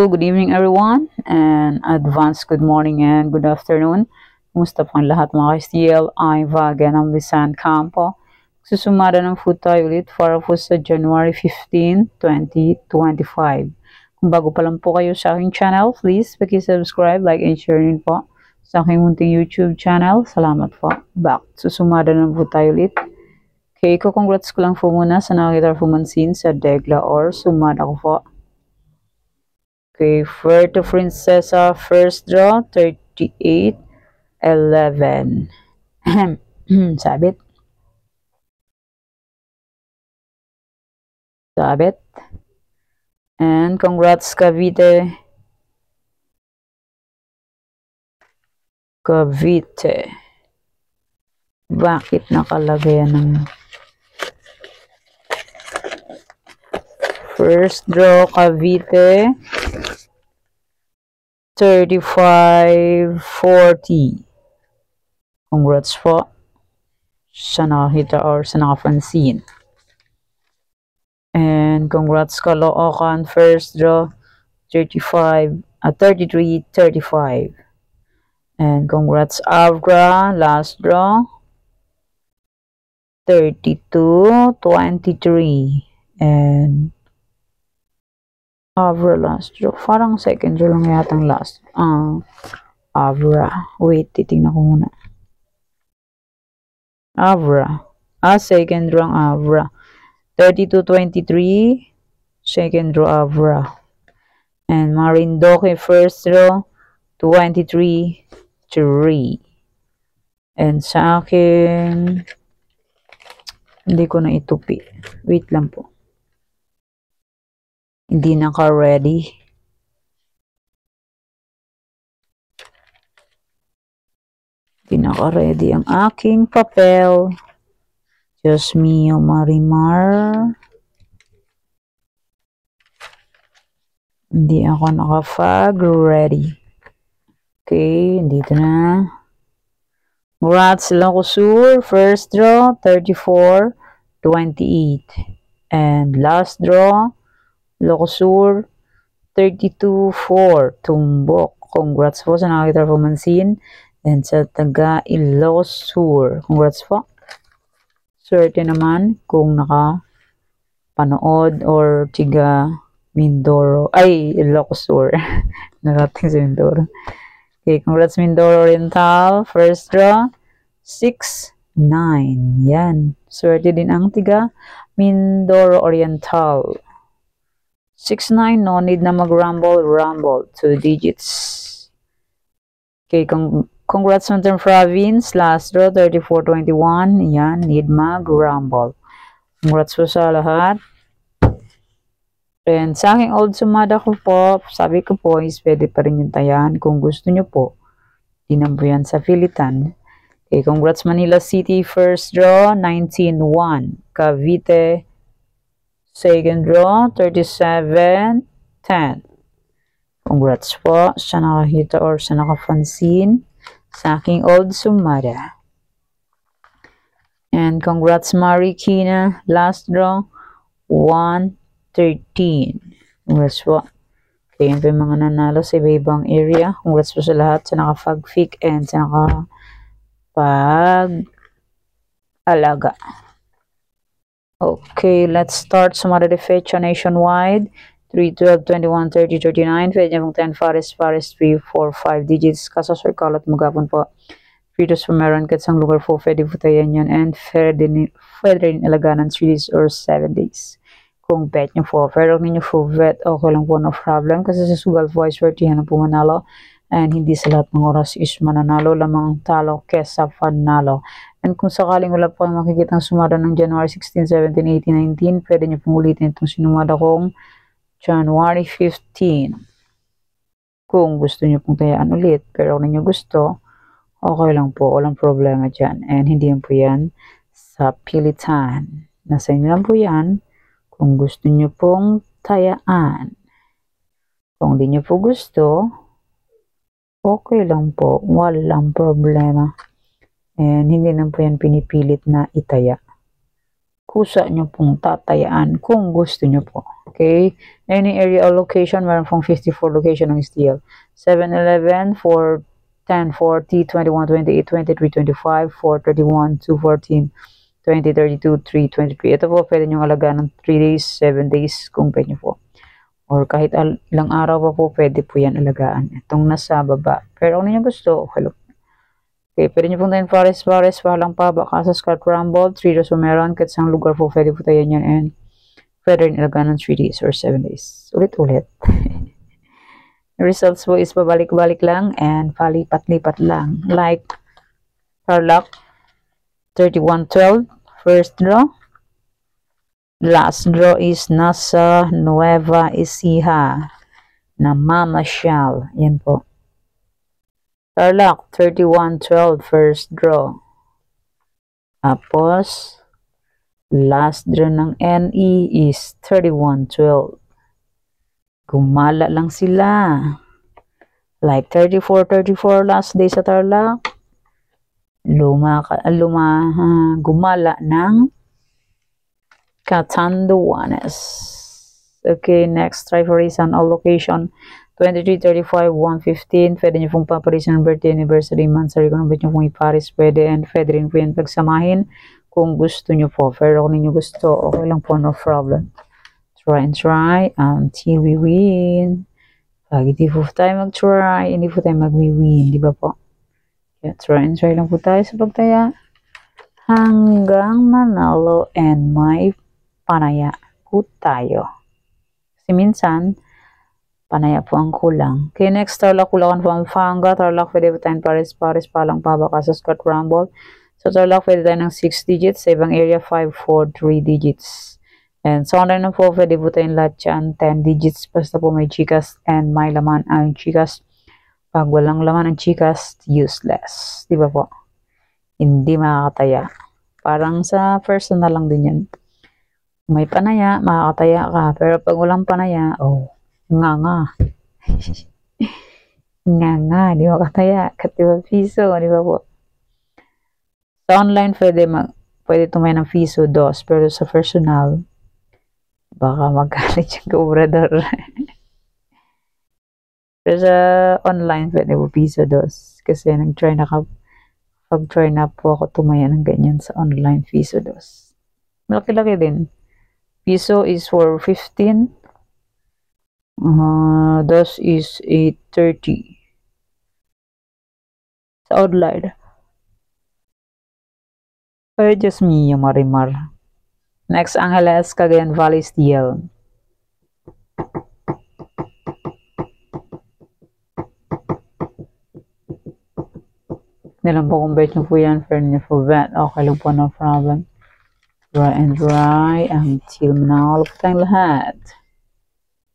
good evening everyone, and advance good morning and good afternoon. Kumusta po ang lahat mga ka-STL? I'm Vaga ng Lisan Campo. Susumada ng food tayo ulit para po sa January 15, 2025. Kung bago pa lang po kayo sa aking channel, please paki-subscribe, like, and share rin po sa aking munting YouTube channel. Salamat po. Back. Susumada ng food tayo ulit. Okay, congrats ko lang po muna sa nakakita pumansin sa Degla or sumada ko po. Okay, Puerto Princesa, first draw, 38-11. Sabit. Sabit. And congrats, Cavite. Cavite. Bakit nakalagay ng first draw, Cavite? 35-40. Congrats po sa nakakita or sa nakapansin. And congrats Caloocan, first draw 33-35. And congrats Avra, last draw 32-23. And Avra last draw. Parang second draw lang yatang last. Avra. Wait, titingnan ko muna. Avra. Second draw ang Avra. 32-23. Second draw Avra. And Marindoque first draw 23-3. And sa akin, hindi ko na itupi. Wait lang po. Hindi naka-ready. Hindi naka-ready ang aking papel. Diyos mio, Marimar. Hindi ako naka-fag-ready. Okay, dito na. Congrats, Locosur. First draw, 34-28. And last draw, Locosur, 32-4, Tumbok. Congrats po sa nakakita pumansin. And sa taga Ilocosur, congrats po. Swerte naman kung nakapanood or tiga Mindoro. Ay, Ilocosur. Narating sa Mindoro. Okay, congrats Mindoro Oriental. First draw, 6-9. Yan. Swerte din ang tiga Mindoro Oriental. 6-9, no need na mag-rumble. 2 digits. Okay, congrats Northern Province. Last draw, 34-21. Yan, need mag-rumble. Congrats po sa lahat. And sa aking old sumada ko po, sabi ko po, is pwede pa rin yung tayan. Kung gusto nyo po, di na po yan sa Pilitan. Okay, congrats Manila City. First draw, 19-1. Cavite. Second draw, 37-10. Congrats po sa nakakita or sa nakapansin sa aking old sumada. And congrats Marikina. Last draw, 1-13. Congrats po. Okay, yun po yung mga nanalo sa iba-ibang area. Congrats po sa lahat sa nakapag-fic and sa nakapag-alaga. Okay, let's start sumada de fecha nationwide. 3, 12, 21, 30, 39. Pwede niya pong 10 Fares, 3, 4, 5 digits. Kasasarkal at magapon po. Fritos po meron kahit sang lugar po. Pwede po tayo yan. And pwede rin alaganan 3 days or 7 days. Kung bet nyo po. Pero kung ninyo po bet, okay lang po, no problem. Kasi sa sugal po ay swertihan na po manalo. And hindi sa lahat ng oras is mananalo. Lamang talo kesa panalo. And kung sakaling wala po makikita ang sumada ng January 16, 17, 18, 19, pwede nyo pong ulitin itong sinumada kong January 15. Kung gusto nyo pong tayaan ulit. Pero kung ninyo gusto, okay lang po. Walang problema dyan. And hindi po yan sa Pilitan. Nasa inyo lang po yan. Kung gusto nyo pong tayaan. Kung hindi nyo po gusto, okay lang po. Walang problema. And hindi lang po yan pinipilit na itaya. kusa nyo pong tatayaan kung gusto nyo po. Okay? Any area or location, meron pong 54 location ng STL. 7-Eleven, 410, 40, 21, 28, 23, 25, 431, 214, 20, 32, 3, 23. Ito po, pwede nyo alagaan ng 3 days, 7 days, kung pwede nyo po. Or kahit ilang araw pa po, pwede po yan alagaan. Itong nasa baba. Pero kung nyo gusto, okay lang. Okay, pwede nyo pong tayo Forest, Pahalang Paba, Casas, Rumble, 3 days o meron, kahit isang lugar po, pwede po tayo yan and pwede rin ilagaan ng 3 days or 7 days. Ulit-ulit. Results po is pabalik-balik lang and palipat-lipat lang. Like, Tarlac, 31-12, first draw. Last draw is nasa Nueva Ecija, namamasyal. Yan po. Tarlac, 31-12, first draw. Tapos, last draw ng NE is 31-12. Gumala lang sila. Like 34-34 last day sa Tarlac. Gumala ng Catanduanes. Okay, next try for reason all location. 23, 35, 115. Pwede nyo pong paparisan ng birthday, anniversary, month, sorry kung ba't nyo pong iparis, pwede, and pwede rin po yan pagsamahin kung gusto nyo po. Pero kung ninyo gusto, okay lang po, no problem. Try and try until we win. Pag hindi po tayo mag-try, hindi po tayo mag-win, di ba po? Yeah, try and try lang po tayo sa pagtaya hanggang manalo and may panaya po tayo. Kasi minsan, panaya po ang kulang. Okay, next, Tarlac, Bulacan, Pampanga. Tarlac, pwede po tayo Paris, Pahalang Paba, Casas, Rumble. So, Tarlac, pwede tayo ng 6 digits. Sa ibang area, 5, 4, 3 digits. And sa online na po, pwede po tayong lahat yan, 10 digits. Basta po may chikas and may laman ang chikas. Pag walang laman ang chikas, useless. Di ba po? Hindi makakataya. Parang sa personal lang din yan. May panaya, makakataya ka. Pero pag walang panaya, oh, nga. nga, di ba kataya? Katiba piso, di ba po? Sa online, pwede tumay ng piso, 2. Pero sa personal, baka magalit yung kabrador. Pero sa online, pwede po piso, 2. Kasi pag-try na po ako tumaya ng ganyan sa online, piso, 2. Malaki-laki din. Piso is for 15. 2 is 830. Sa online. Ay, just me, yung marimar. Next, Angeles, Cagayan Valley, STL. Nilang po kung bet nyo po yan, fair nyo po bet. Okay lang po, no problem. Dry and dry until manalo po tayong lahat.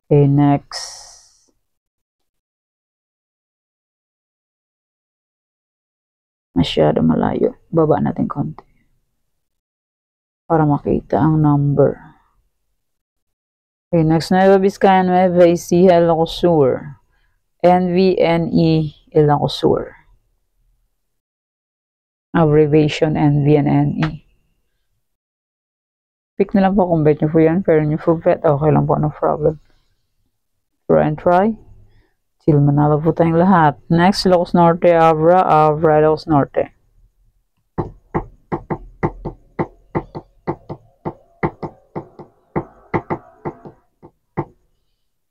Okay, next. Masyado malayo. Baba natin konti. Para makita ang number. Okay, next. Nueva Vizcaya, Nueva Ecija, Ilocos Sur. NVNE, Ilocos Sur. Abbreviation NVNE. Pick na lang po kung bet nyo po yan. Pero nyo po bet, okay lang po, no problem. Try and try. Till manalo po tayong lahat. Next, Ilocos Norte, Abra, Ilocos Norte.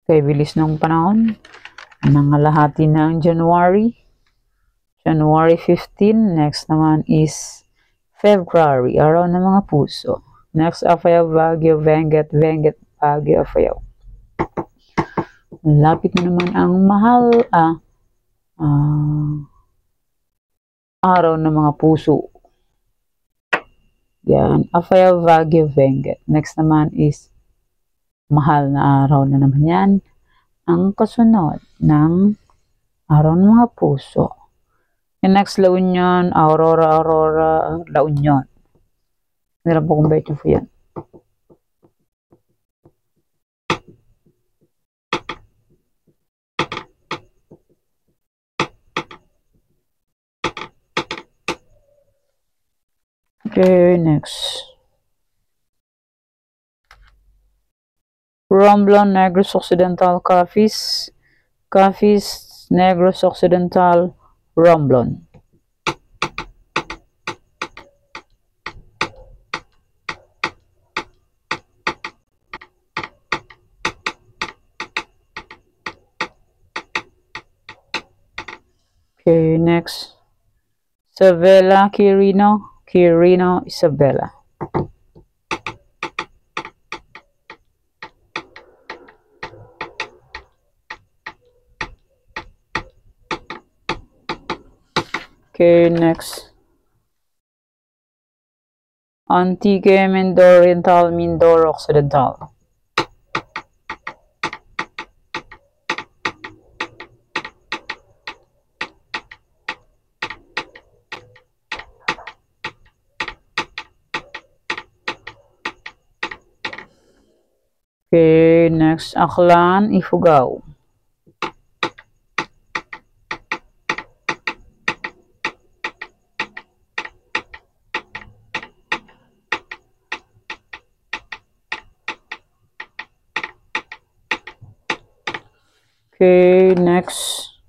Okay, bilis ng panahon. Nangalahati ng January. January 15. Next naman is February. Araw ng mga puso. Next, Apayao, Baguio, Benguet, Baguio, Apayao. Lapit na naman ang mahal araw ng mga puso. Yan. Apayao, Baguio, Benguet. Next naman is mahal na araw na naman yan. Ang kasunod ng araw ng mga puso. And next, La Union, Aurora, La Union. Nila po kung bet nyo po yan. Okay, next. Romblon, Negros Occidental, Cafis, Negros Occidental, Romblon. Okay, next. Isabela, Quirino, Isabela. Okay, next. Antique, Mindoro Oriental, Mindoro Occidental. Okay, next. Aklan, Ifugao. Okay, next.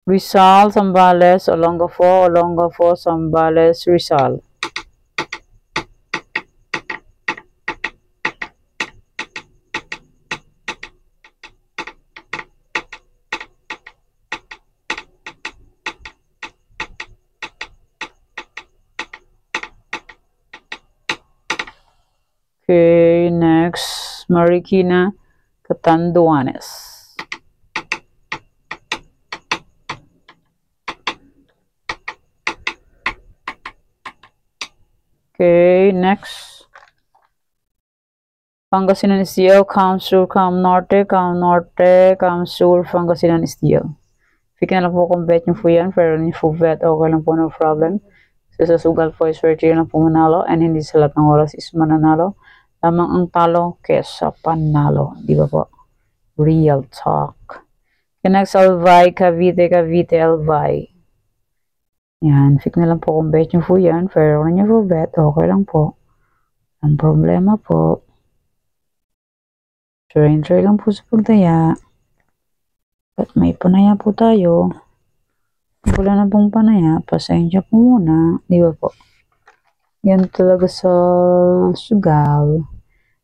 Rizal, Zambales, Olongapo, Zambales, Rizal. Okay, next. Marikina, Catanduanes. Okay, next. Pangasinan Estilo, Cam Sur, Cam Norte, Cam Sur, Pangasinan Estilo. Fikin na lang po kung bet nyo po yan, pero nyo po bet, okay lang po, no problem. Sa sugal po is swerte lang po manalo, and hindi sa lahat ng oras is mananalo. Lamang ang talo kesa panalo. Di ba po? Real talk. Okay, next, Albay, Cavite, Albay. Yan, fix na lang po kung bet nyo po yan, pero kung nyo po bet, okay lang po. Ang problema po, try lang po sa pagtaya. At may panaya po tayo. Wala na pong panaya, pasensya po muna. Di ba po? Yan talaga sa sugal.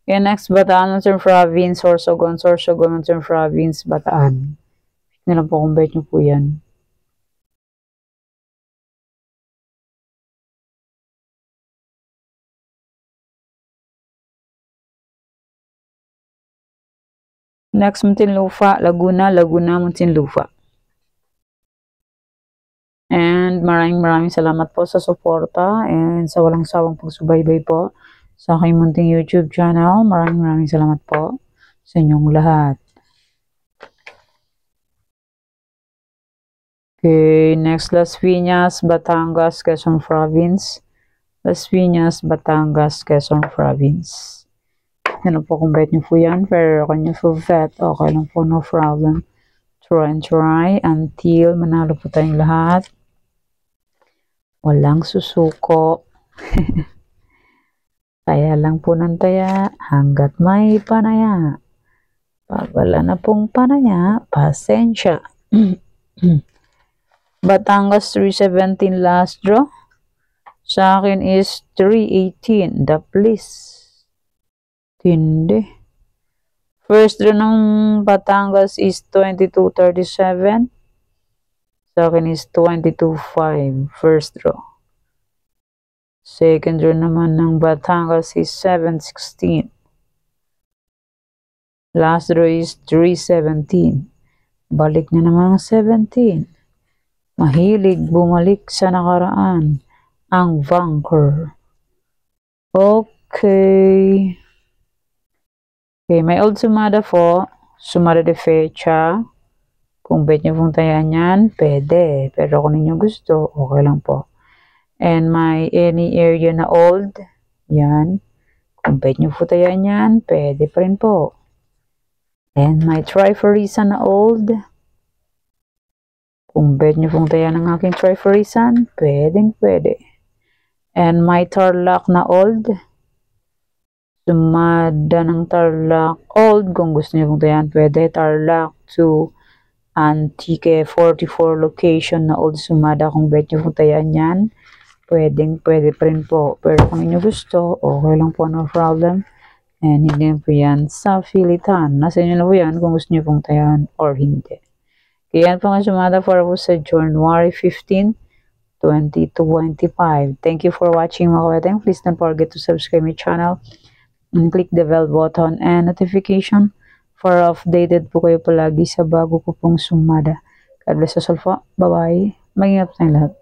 Yan, next, Bataan, Northern Province, Sorsogon, Northern Province, Bataan. Fix na lang po kung bet nyo po yan. Next, Muntinlupa, Laguna, Muntinlupa. And maraming salamat po sa suporta and sa walang sawang pagsubaybay po sa aking munting YouTube channel. Maraming salamat po sa inyong lahat. Okay, next, Las Piñas, Batangas, Quezon Province. Las Piñas, Batangas, Quezon Province. Yan po kung bet nyo po yan, pero kung nyo po bet, okay lang po, no problem. Try until manalo po tayong lahat. Walang susuko. Taya lang po ng taya hanggat may panaya. Pag wala na pong panaya, pasensya. Batangas 317 last draw. Sa akin is 318. The please. Tindi. First draw ng Batangas is 2237. Sa akin is 22.5. First draw. Second draw naman ng Batangas is 716. Last draw is 317. Balik na naman ang 17. Mahilig bumalik sa nakaraan ang Vanker. Okay. Okay, may old sumada po. Sumada de fecha. Kung bet nyo pong tayan yan, pwede. Pero kung ninyo gusto, okay lang po. And may any area na old, yan. Kung bet nyo po tayan yan, pwede pa rin po. And may trifarisan na old. Kung bet nyo pong tayan ng aking trifarisan, pwede. And may tarlac na old. Sumada ng Tarlac Old, kung gusto niyo pong tayan, pwede. Tarlac to Antique 44 location na Old Sumada, kung bet niyo pong tayan yan, pwede pa rin po. Pero kung inyo gusto, okay lang po, no problem. And hindi po yan sa pilitan. Nasa inyo na po yan kung gusto niyo pong tayan or hindi. Kaya yan po nga Sumada para po sa January 15, 2025. Thank you for watching mga kabeteng. Please don't forget to subscribe my channel and click the bell button and notification for updated po kayo palagi sa bago ko pong Sumada. God bless us all po. Bye-bye. Mag-ingat tayong lahat.